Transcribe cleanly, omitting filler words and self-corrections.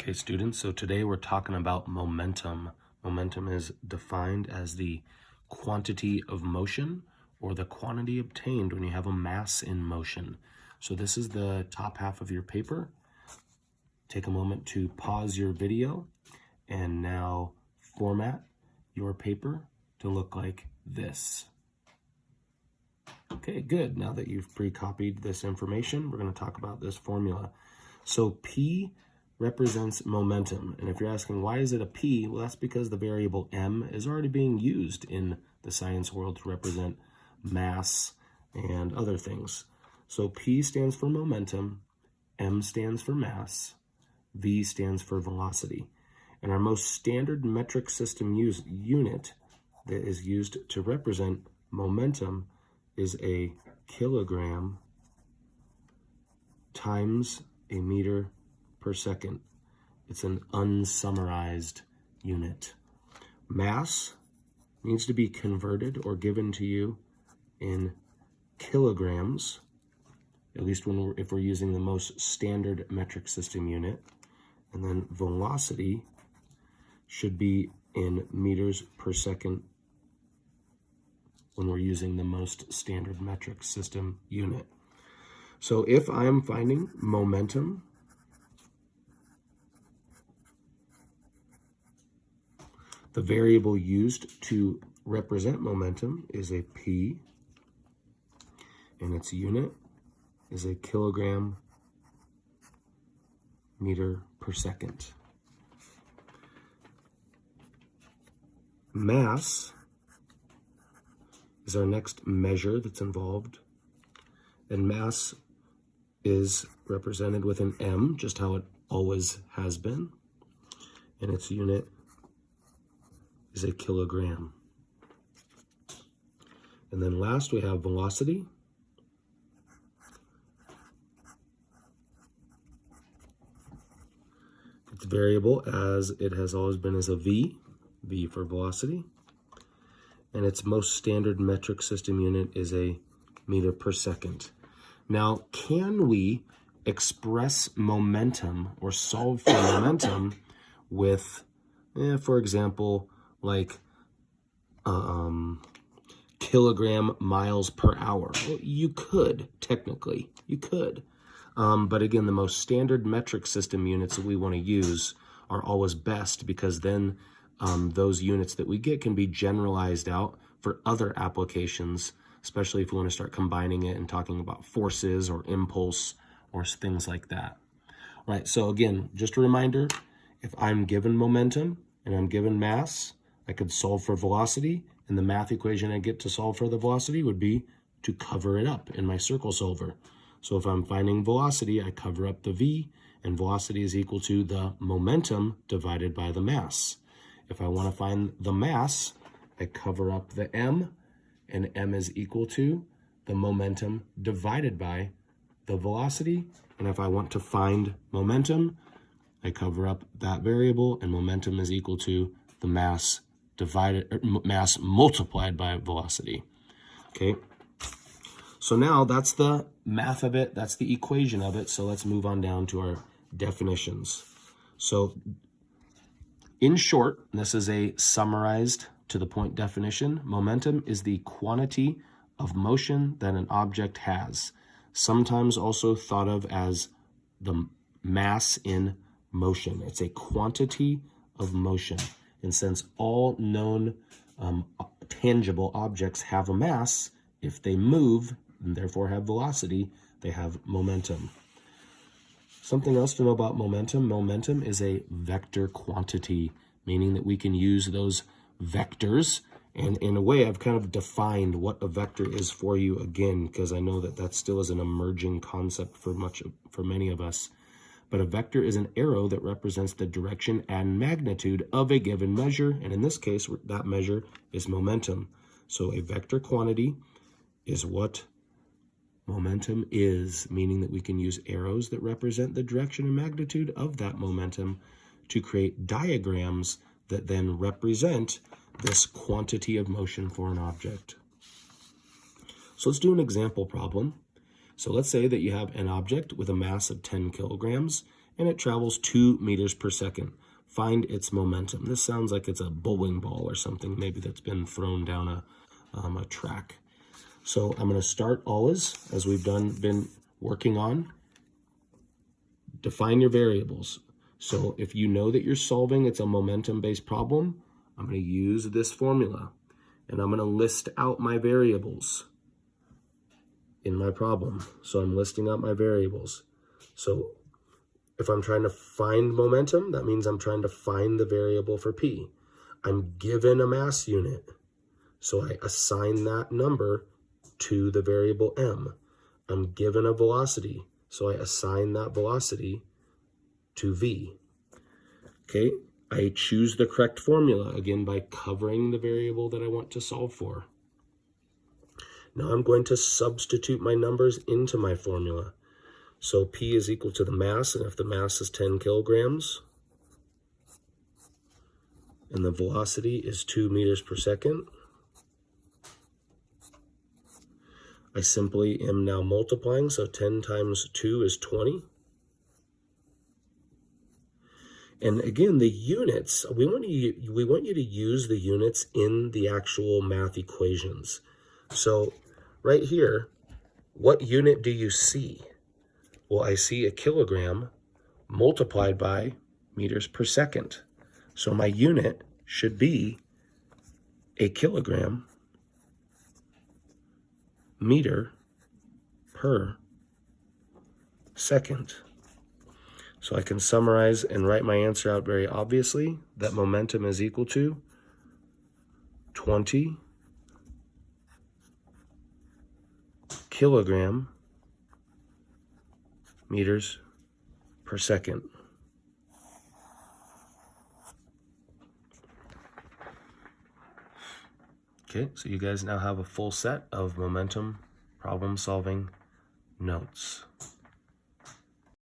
Okay, students, so today we're talking about momentum. Momentum is defined as the quantity of motion or the quantity obtained when you have a mass in motion. So this is the top half of your paper. Take a moment to pause your video and now format your paper to look like this. Okay, good. Now that you've pre-copied this information, we're going to talk about this formula. So P represents momentum. And if you're asking, why is it a P? Well, that's because the variable M is already being used in the science world to represent mass and other things. So P stands for momentum, M stands for mass, V stands for velocity. And our most standard metric system unit that is used to represent momentum is a kilogram times a meter per second. It's an unsummarized unit. Mass needs to be converted or given to you in kilograms, at least if we're using the most standard metric system unit. And then velocity should be in meters per second when we're using the most standard metric system unit. So if I'm finding momentum, the variable used to represent momentum is a P, and its unit is a kilogram meter per second. Mass is our next measure that's involved, and mass is represented with an M, just how it always has been, and its unit is a kilogram. And then last we have velocity. It's variable as it has always been as a V, V for velocity. And its most standard metric system unit is a meter per second. Now, can we express momentum or solve for momentum with, for example, like kilogram miles per hour? Well, you could, technically, you could. But again, the most standard metric system units that we want to use are always best, because then those units that we get can be generalized out for other applications, especially if we want to start combining it and talking about forces or impulse or things like that. Right, so again, just a reminder, if I'm given momentum and I'm given mass, I could solve for velocity, and the math equation I get to solve for the velocity would be to cover it up in my circle solver. So if I'm finding velocity, I cover up the V, and velocity is equal to the momentum divided by the mass. If I want to find the mass, I cover up the M, and M is equal to the momentum divided by the velocity. And if I want to find momentum, I cover up that variable, and momentum is equal to the mass mass multiplied by velocity. Okay, so now that's the math of it, that's the equation of it. So let's move on down to our definitions. So in short, this is a summarized to the point definition. Momentum is the quantity of motion that an object has, sometimes also thought of as the mass in motion. It's a quantity of motion. And since all known tangible objects have a mass, if they move and therefore have velocity, they have momentum. Something else to know about momentum: momentum is a vector quantity, meaning that we can use those vectors. And in a way, I've kind of defined what a vector is for you again, because I know that that still is an emerging concept for many of us. But a vector is an arrow that represents the direction and magnitude of a given measure. And in this case, that measure is momentum. So a vector quantity is what momentum is, meaning that we can use arrows that represent the direction and magnitude of that momentum to create diagrams that then represent this quantity of motion for an object. So let's do an example problem. So let's say that you have an object with a mass of 10 kilograms and it travels 2 meters per second. Find its momentum. This sounds like it's a bowling ball or something maybe that's been thrown down a track. So I'm going to start always, as we've been working on, define your variables. So if you know that you're solving, it's a momentum-based problem, I'm going to use this formula, and I'm going to list out my variables in my problem. So I'm listing out my variables. So if I'm trying to find momentum, that means I'm trying to find the variable for P. I'm given a mass unit, so I assign that number to the variable M. I'm given a velocity, so I assign that velocity to V. Okay, I choose the correct formula, again, by covering the variable that I want to solve for. Now I'm going to substitute my numbers into my formula. So P is equal to the mass, and if the mass is 10 kilograms, and the velocity is 2 meters per second, I simply am now multiplying, so 10 times 2 is 20. And again, the units, we want you to use the units in the actual math equations. So right here, what unit do you see? Well, I see a kilogram multiplied by meters per second. So my unit should be a kilogram meter per second. So I can summarize and write my answer out very obviously, that momentum is equal to 20 kilogram meters per second. Okay, so you guys now have a full set of momentum problem solving notes.